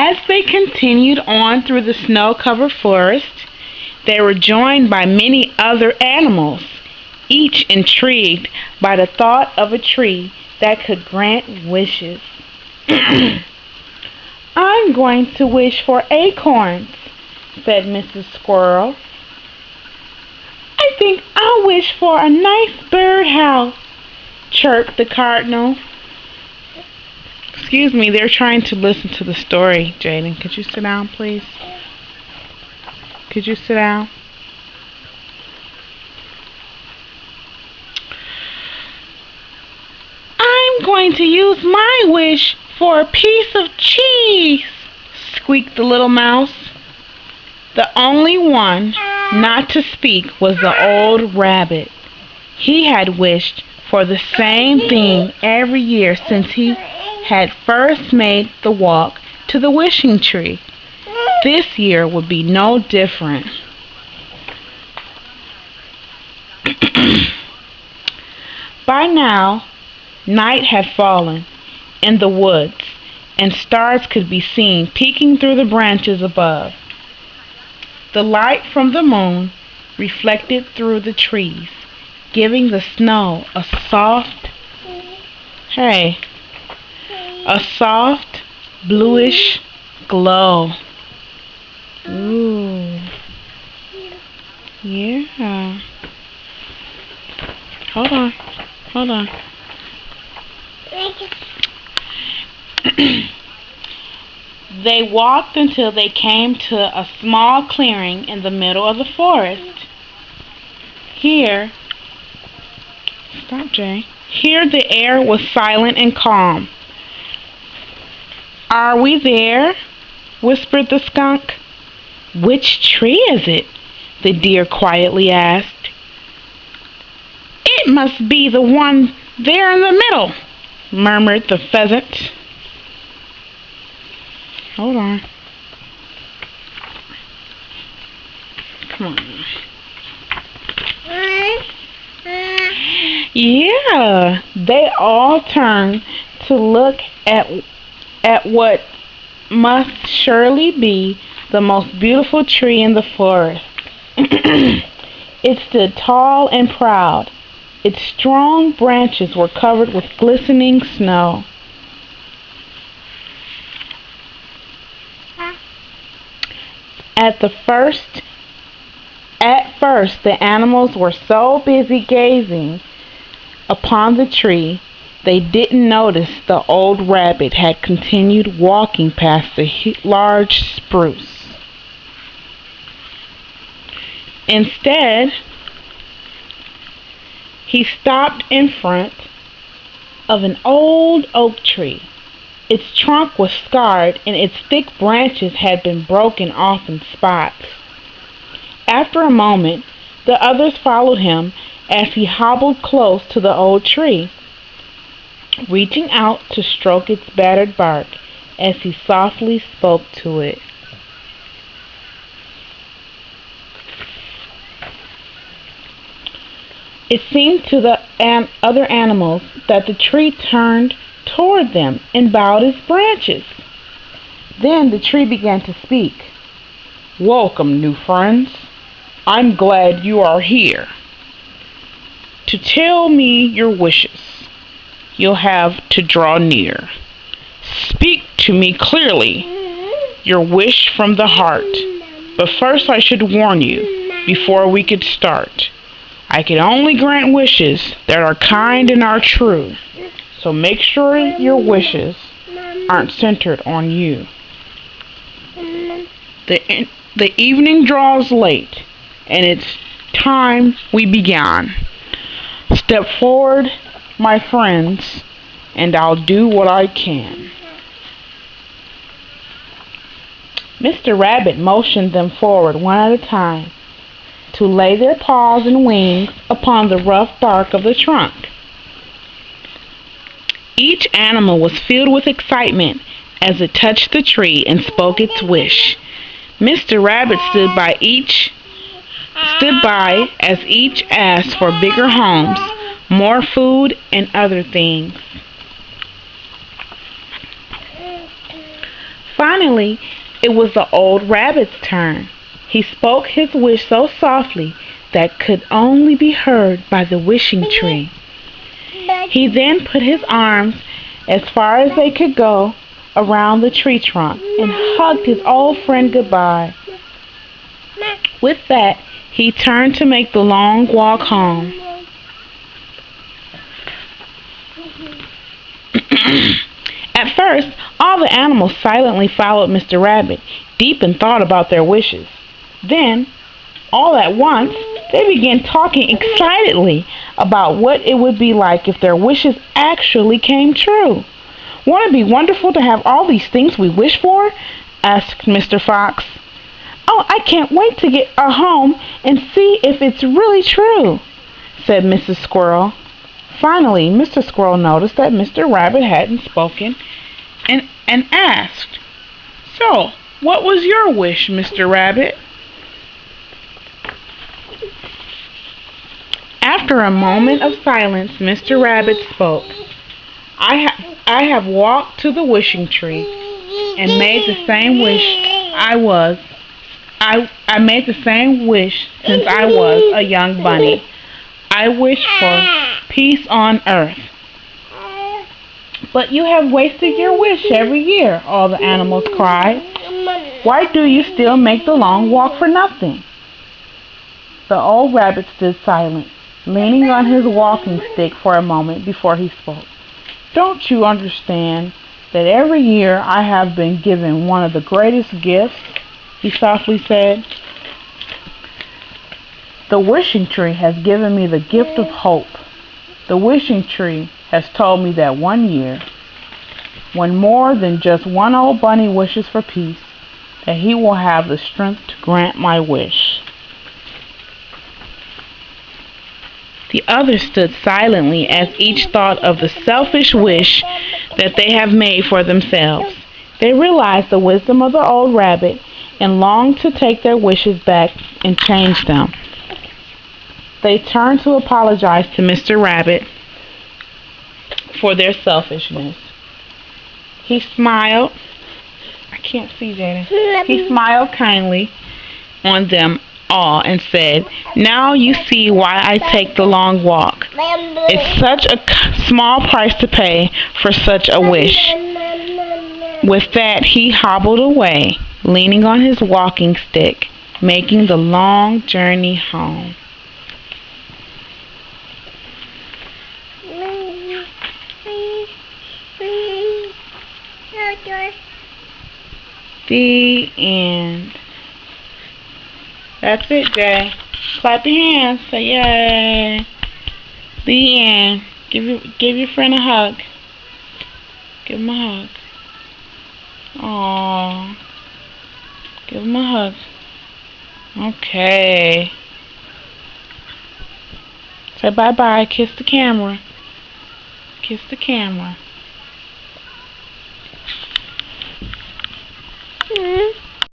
As they continued on through the snow-covered forest, they were joined by many other animals, each intrigued by the thought of a tree that could grant wishes. "I'm going to wish for acorns," said Mrs. Squirrel. "I think I'll wish for a nice birdhouse," chirped the cardinal. Excuse me, they're trying to listen to the story, Jaden. Could you sit down, please? Could you sit down? "I'm going to use my wish for a piece of cheese," squeaked the little mouse. The only one not to speak was the old rabbit. He had wished for the same thing every year since he had first made the walk to the wishing tree. This year would be no different. By now, night had fallen in the woods, and stars could be seen peeking through the branches above. The light from the moon reflected through the trees, giving the snow a soft bluish glow. Ooh. Yeah. Hold on. They walked until they came to a small clearing in the middle of the forest. Here the air was silent and calm. "Are we there?" whispered the skunk. "Which tree is it?" the deer quietly asked. "It must be the one there in the middle," murmured the pheasant. Hold on. Come on. Yeah, they all turned to look at what must surely be the most beautiful tree in the forest. It stood tall and proud. Its strong branches were covered with glistening snow. At first, the animals were so busy gazing upon the tree, they didn't notice the old rabbit had continued walking past the large spruce. Instead, he stopped in front of an old oak tree. Its trunk was scarred and its thick branches had been broken off in spots. After a moment, the others followed him as he hobbled close to the old tree, reaching out to stroke its battered bark as he softly spoke to it. It seemed to the other animals that the tree turned toward them and bowed its branches. Then the tree began to speak. "Welcome, new friends. I'm glad you are here. To tell me your wishes, you'll have to draw near. Speak to me clearly, your wish from the heart. But first I should warn you, before we could start, I can only grant wishes that are kind and are true. So make sure your wishes aren't centered on you. The evening draws late, and it's time we began. Step forward, my friends, and I'll do what I can." Mr. Rabbit motioned them forward one at a time to lay their paws and wings upon the rough bark of the trunk. Each animal was filled with excitement as it touched the tree and spoke its wish. Mr. Rabbit stood by as each asked for bigger homes, more food, and other things. Finally, Finally, it was the old rabbit's turn. He spoke his wish so softly that could only be heard by the wishing tree. He then put his arms as far as they could go around the tree trunk and hugged his old friend goodbye. With that, he turned to make the long walk home. At first, all the animals silently followed Mr. Rabbit, deep in thought about their wishes. Then, all at once, they began talking excitedly about what it would be like if their wishes actually came true. "Won't it be wonderful to have all these things we wish for?" asked Mr. Fox. "Oh, I can't wait to get home and see if it's really true," said Mrs. Squirrel. Finally, Mr. Squirrel noticed that Mr. Rabbit hadn't spoken and asked, "So, what was your wish, Mr. Rabbit?" After a moment of silence, Mr. Rabbit spoke. I have walked to the wishing tree and made the same wish I made the same wish since I was a young bunny. I wish for peace on earth." "But you have wasted your wish every year," all the animals cried. "Why do you still make the long walk for nothing?" The old rabbit stood silent, leaning on his walking stick for a moment before he spoke. "Don't you understand that every year I have been given one of the greatest gifts?" he softly said. "The wishing tree has given me the gift of hope. The wishing tree has told me that one year, when more than just one old bunny wishes for peace, that he will have the strength to grant my wish." The others stood silently as each thought of the selfish wish that they have made for themselves. They realized the wisdom of the old rabbit and longed to take their wishes back and change them. They turned to apologize to Mr. Rabbit for their selfishness. He smiled. I can't see that. He smiled kindly on them all and said, "Now you see why I take the long walk. It's such a small price to pay for such a wish." With that, he hobbled away, leaning on his walking stick, making the long journey home. The end. That's it, Jay. Clap your hands. Say yay. The end. Give your friend a hug. Give him a hug. Aww. Give him a hug. Okay. Say bye-bye. Kiss the camera. Kiss the camera.